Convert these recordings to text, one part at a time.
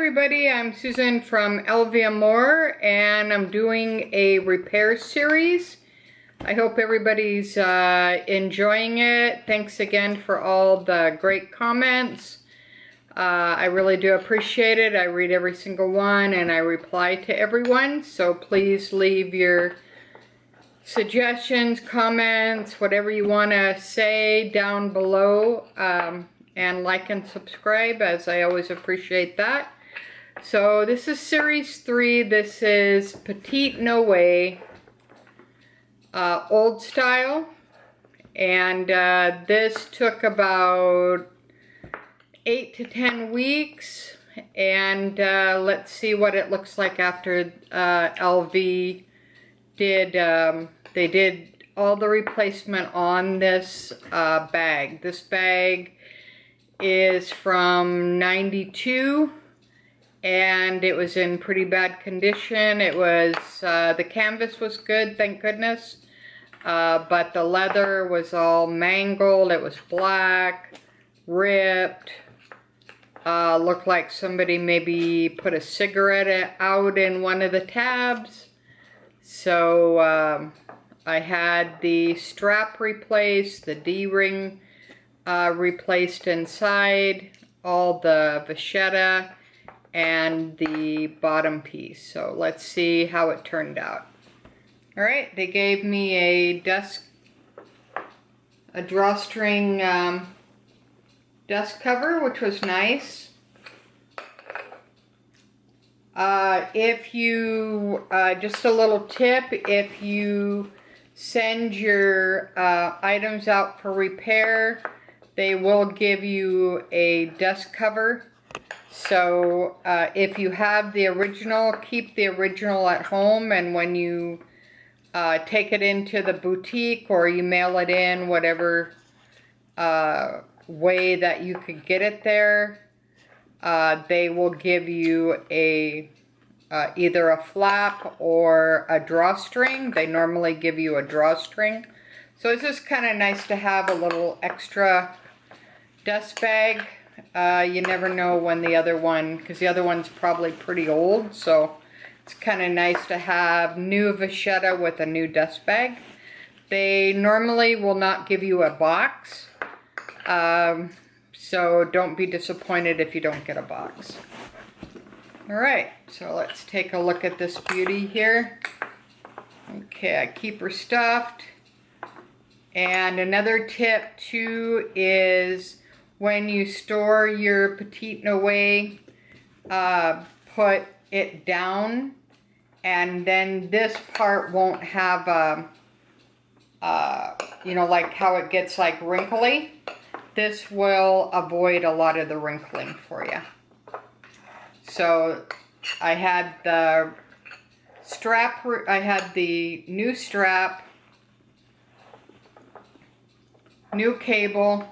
everybody, I'm Susan from LVMore and I'm doing a repair series. I hope everybody's enjoying it. Thanks again for all the great comments. I really do appreciate it. I read every single one and I reply to everyone, so please leave your suggestions, comments, whatever you want to say down below, and like and subscribe, as I always appreciate that. So this is series 3. This is Petite Noe, old style, and this took about 8 to 10 weeks, and let's see what it looks like after LV did they did all the replacement on this bag. This bag is from '92 and it was in pretty bad condition. It was the canvas was good, thank goodness, but the leather was all mangled. It was black, ripped, looked like somebody maybe put a cigarette out in one of the tabs. So I had the strap replaced, the D-ring replaced inside, all the vachetta, and the bottom piece. So let's see how it turned out. Alright, they gave me a drawstring dust cover, which was nice. If you, just a little tip, if you send your items out for repair, they will give you a dust cover. So if you have the original, keep the original at home, and when you take it into the boutique or you mail it in, whatever way that you could get it there, they will give you a either a flap or a drawstring. They normally give you a drawstring. So it's just kind of nice to have a little extra dust bag. You never know when the other one, because the other one's probably pretty old, so it's kind of nice to have new vachetta with a new dust bag. They normally will not give you a box, so don't be disappointed if you don't get a box. Alright, so let's take a look at this beauty here. Okay, I keep her stuffed. And another tip too is when you store your Petite Noe, put it down, and then this part won't have you know, like how it gets like wrinkly. This will avoid a lot of the wrinkling for you. So I had the strap, I had the new strap, new cable,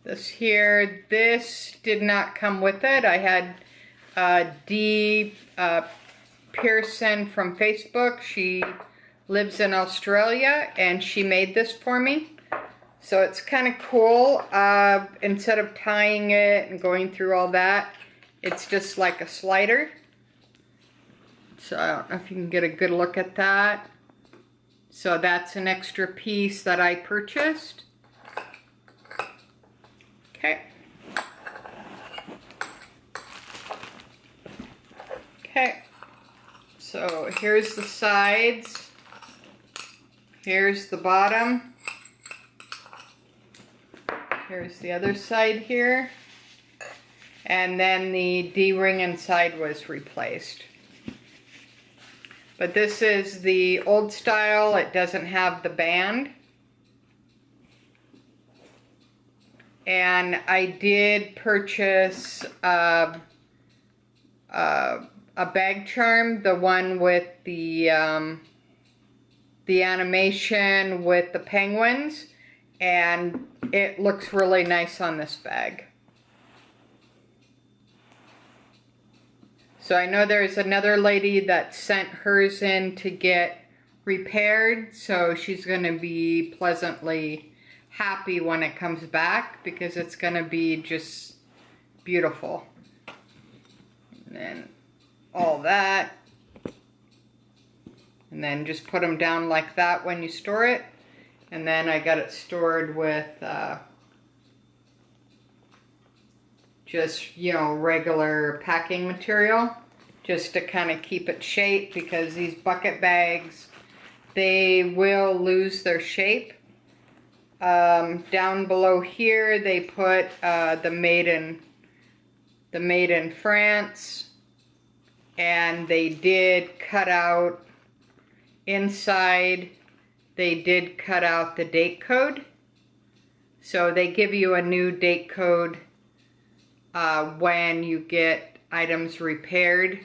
this here, this did not come with it. I had Dee Pearson from Facebook. She lives in Australia and she made this for me. So it's kind of cool. Instead of tying it and going through all that, it's just like a slider. So I don't know if you can get a good look at that. So that's an extra piece that I purchased. Okay. Okay. So here's the sides. Here's the bottom. Here's the other side here. And then the D-ring inside was replaced. But this is the old style. It doesn't have the band. And I did purchase a bag charm, the one with the animation with the penguins, and it looks really nice on this bag. So I know there's another lady that sent hers in to get repaired, so she's going to be pleasantly happy when it comes back because it's gonna be just beautiful. And then all that. And then just put them down like that when you store it. And then I got it stored with just, you know, regular packing material, just to kind of keep it shaped, because these bucket bags, they will lose their shape. Down below here they put the made in France, and they did cut out inside, they did cut out the date code. So they give you a new date code when you get items repaired.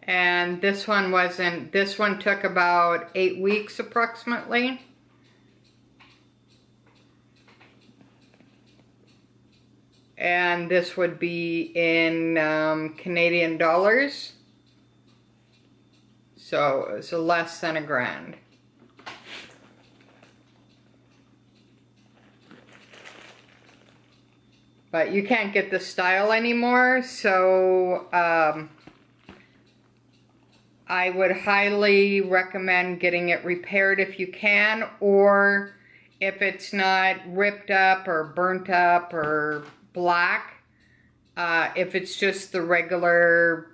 And this one wasn't, this one took about 8 weeks approximately. And this would be in Canadian dollars. So it's less than $1,000. But you can't get this style anymore, so I would highly recommend getting it repaired if you can, or if it's not ripped up or burnt up or black, if it's just the regular,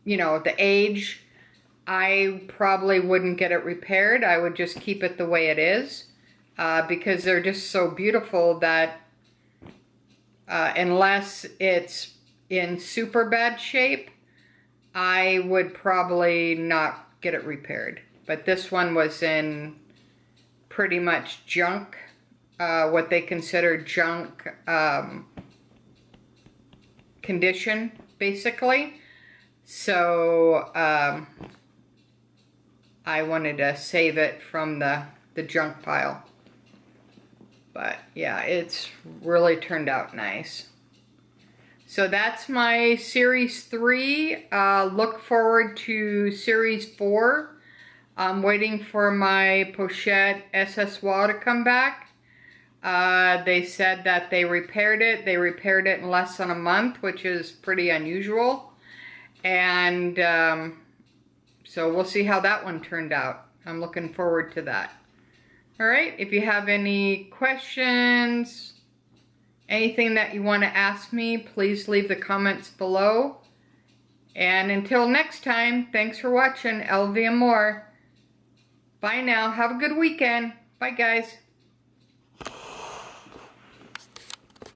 you know, the age, I probably wouldn't get it repaired. I would just keep it the way it is, because they're just so beautiful that unless it's in super bad shape, I would probably not get it repaired. But this one was in pretty much junk, what they consider junk condition, basically. So I wanted to save it from the junk pile. But yeah, it's really turned out nice. So that's my Series 3. Look forward to Series 4. I'm waiting for my Pochette SSWA to come back. They said that they repaired it. They repaired it in less than a month, which is pretty unusual. And so we'll see how that one turned out. I'm looking forward to that. All right, if you have any questions, anything that you want to ask me, please leave the comments below. And until next time, thanks for watching LV and More. Bye now. Have a good weekend. Bye, guys.